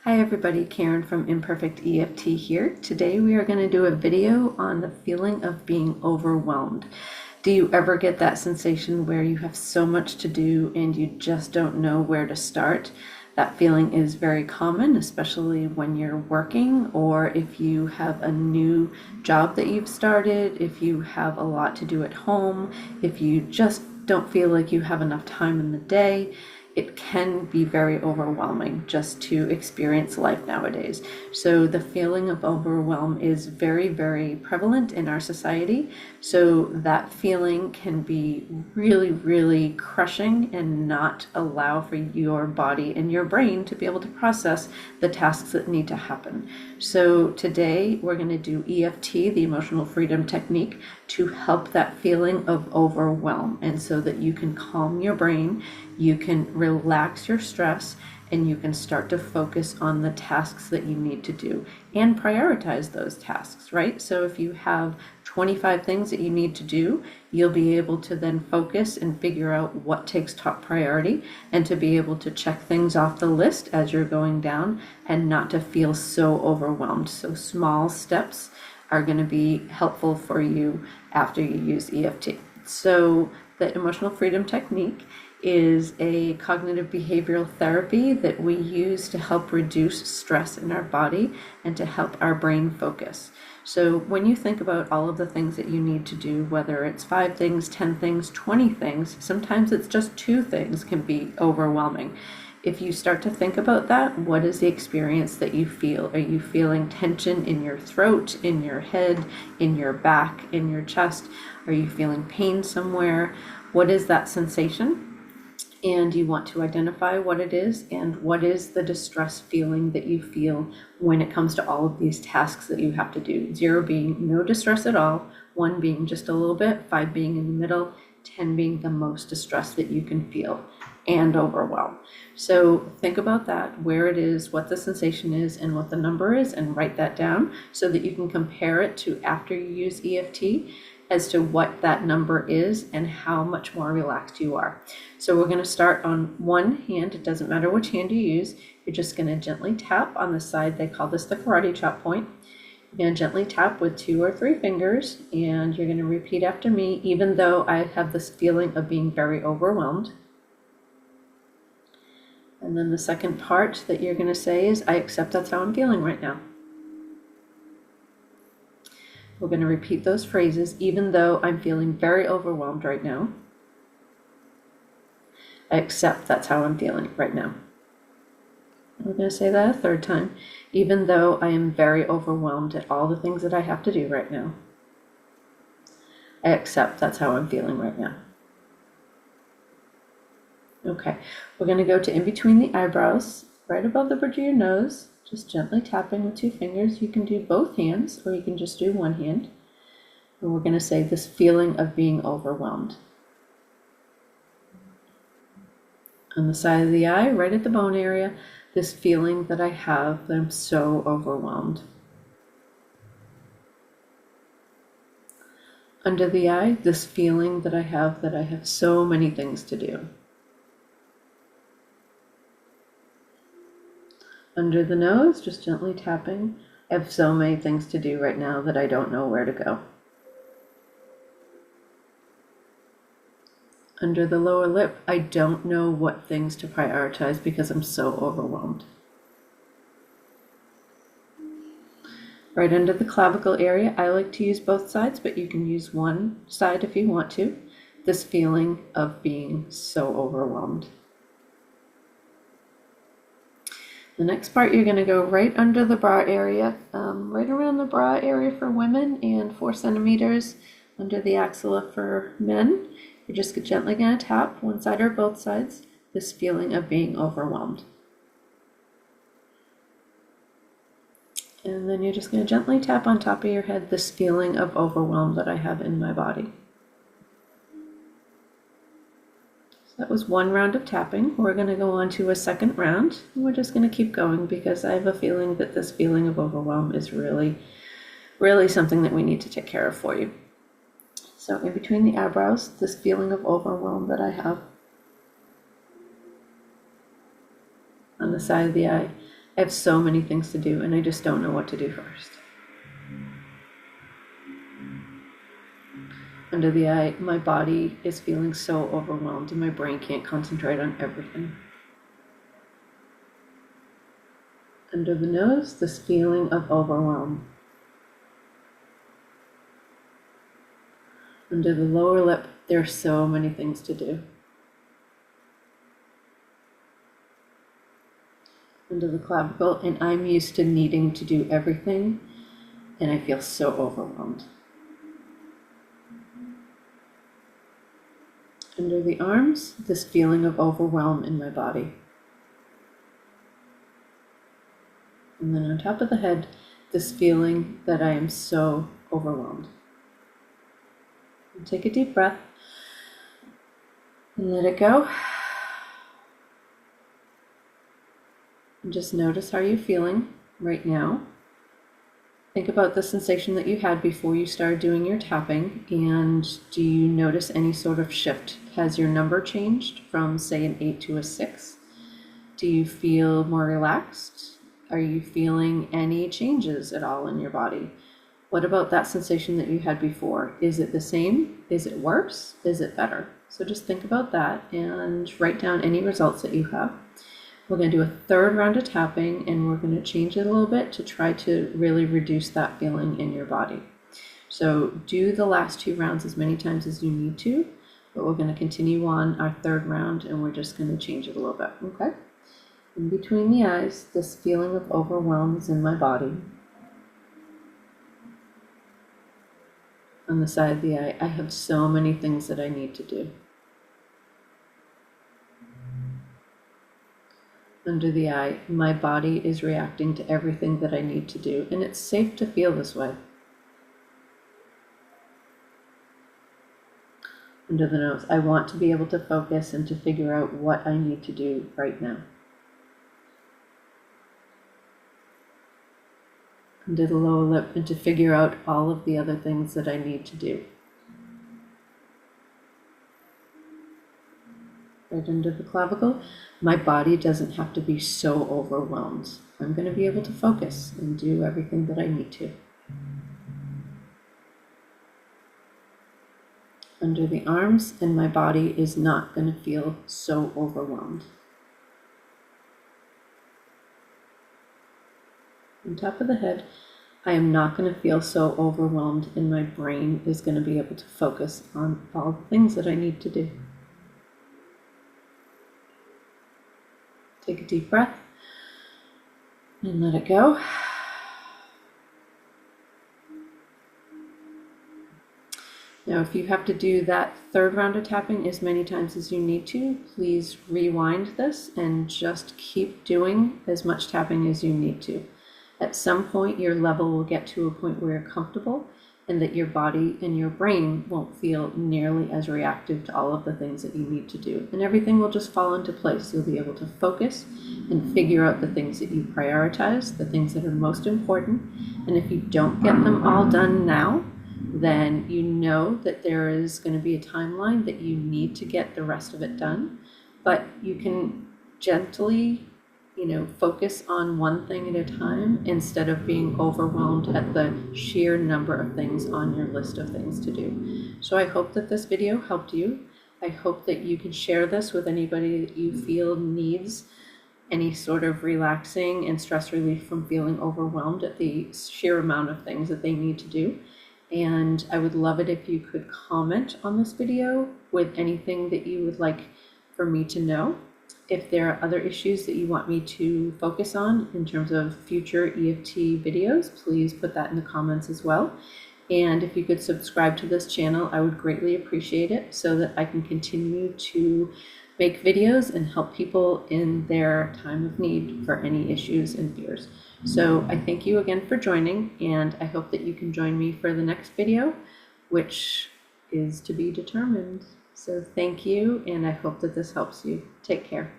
Hi everybody, Karen from Imperfect EFT here. Today we are going to do a video on the feeling of being overwhelmed. Do you ever get that sensation where you have so much to do and you just don't know where to start? That feeling is very common, especially when you're working or if you have a new job that you've started, if you have a lot to do at home, if you just don't feel like you have enough time in the day. It can be very overwhelming just to experience life nowadays. So the feeling of overwhelm is very, very prevalent in our society. So that feeling can be really, really crushing and not allow for your body and your brain to be able to process the tasks that need to happen. So today we're going to do EFT, the emotional freedom technique, to help that feeling of overwhelm, and so that you can calm your brain, you can relax your stress, and you can start to focus on the tasks that you need to do and prioritize those tasks, right? So if you have 25 things that you need to do, you'll be able to then focus and figure out what takes top priority and to be able to check things off the list as you're going down and not to feel so overwhelmed. So small steps are going to be helpful for you after you use EFT. So the emotional freedom technique is a cognitive behavioral therapy that we use to help reduce stress in our body and to help our brain focus. So when you think about all of the things that you need to do, whether it's 5 things, 10 things, 20 things, sometimes it's just 2 things can be overwhelming. If you start to think about that, what is the experience that you feel? Are you feeling tension in your throat, in your head, in your back, in your chest? Are you feeling pain somewhere? What is that sensation? And you want to identify what it is and what is the distress feeling that you feel when it comes to all of these tasks that you have to do. 0 being no distress at all, 1 being just a little bit, 5 being in the middle, 10 being the most distress that you can feel, and overwhelm. So think about that, where it is, what the sensation is, and what the number is, and write that down so that you can compare it to after you use EFT as to what that number is and how much more relaxed you are. So we're going to start on one hand. It doesn't matter which hand you use. You're just going to gently tap on the side. They call this the karate chop point. You're going to gently tap with 2 or 3 fingers, and you're going to repeat after me, even though I have this feeling of being very overwhelmed. And then the second part that you're going to say is, I accept that's how I'm feeling right now. We're going to repeat those phrases, even though I'm feeling very overwhelmed right now. I accept that's how I'm feeling right now. We're going to say that a 3rd time, even though I am very overwhelmed at all the things that I have to do right now. I accept that's how I'm feeling right now. Okay, we're going to go to in between the eyebrows, right above the bridge of your nose, just gently tapping with 2 fingers. You can do both hands, or you can just do one hand. And we're going to say this feeling of being overwhelmed. On the side of the eye, right at the bone area, this feeling that I have that I'm so overwhelmed. Under the eye, this feeling that I have so many things to do. Under the nose, just gently tapping. I have so many things to do right now that I don't know where to go. Under the lower lip, I don't know what things to prioritize because I'm so overwhelmed. Right under the clavicle area, I like to use both sides, but you can use one side if you want to. This feeling of being so overwhelmed. The next part, you're going to go right under the bra area, right around the bra area for women and 4 centimeters under the axilla for men. You're just gently going to tap one side or both sides, this feeling of being overwhelmed. And then you're just going to gently tap on top of your head, this feeling of overwhelm that I have in my body. That was 1 round of tapping. We're going to go on to a 2nd round. We're just going to keep going because I have a feeling that this feeling of overwhelm is really, really something that we need to take care of for you. So in between the eyebrows, this feeling of overwhelm that I have. On the side of the eye, I have so many things to do and I just don't know what to do first. Under the eye, my body is feeling so overwhelmed and my brain can't concentrate on everything. Under the nose, this feeling of overwhelm. Under the lower lip, there are so many things to do. Under the clavicle, and I'm used to needing to do everything, and I feel so overwhelmed. Under the arms, this feeling of overwhelm in my body. And then on top of the head, this feeling that I am so overwhelmed. And take a deep breath and let it go. And just notice how you're feeling right now. Think about the sensation that you had before you started doing your tapping, and do you notice any sort of shift? Has your number changed from, say, an 8 to a 6? Do you feel more relaxed? Are you feeling any changes at all in your body? What about that sensation that you had before? Is it the same? Is it worse? Is it better? So just think about that and write down any results that you have. We're going to do a third round of tapping, and we're going to change it a little bit to try to really reduce that feeling in your body. So do the last 2 rounds as many times as you need to, but we're going to continue on our third round, and we're just going to change it a little bit, okay? In between the eyes, this feeling of overwhelm is in my body. On the side of the eye, I have so many things that I need to do. Under the eye, my body is reacting to everything that I need to do, and it's safe to feel this way. Under the nose, I want to be able to focus and to figure out what I need to do right now. Under the lower lip, and to figure out all of the other things that I need to do. Right under the clavicle, my body doesn't have to be so overwhelmed. I'm going to be able to focus and do everything that I need to. Under the arms, and my body is not going to feel so overwhelmed. On top of the head, I am not going to feel so overwhelmed, and my brain is going to be able to focus on all the things that I need to do. Take a deep breath and let it go. Now, if you have to do that third round of tapping as many times as you need to, please rewind this and just keep doing as much tapping as you need to. At some point, your level will get to a point where you're comfortable and that your body and your brain won't feel nearly as reactive to all of the things that you need to do. And everything will just fall into place. You'll be able to focus and figure out the things that you prioritize, the things that are most important. And if you don't get them all done now, then you know that there is going to be a timeline that you need to get the rest of it done. But you can gently focus on one thing at a time instead of being overwhelmed at the sheer number of things on your list of things to do. So I hope that this video helped you. I hope that you can share this with anybody that you feel needs any sort of relaxing and stress relief from feeling overwhelmed at the sheer amount of things that they need to do. And I would love it if you could comment on this video with anything that you would like for me to know. If there are other issues that you want me to focus on in terms of future EFT videos, please put that in the comments as well. And if you could subscribe to this channel, I would greatly appreciate it so that I can continue to make videos and help people in their time of need for any issues and fears. So I thank you again for joining, and I hope that you can join me for the next video, which is to be determined. So thank you, and I hope that this helps you. Take care.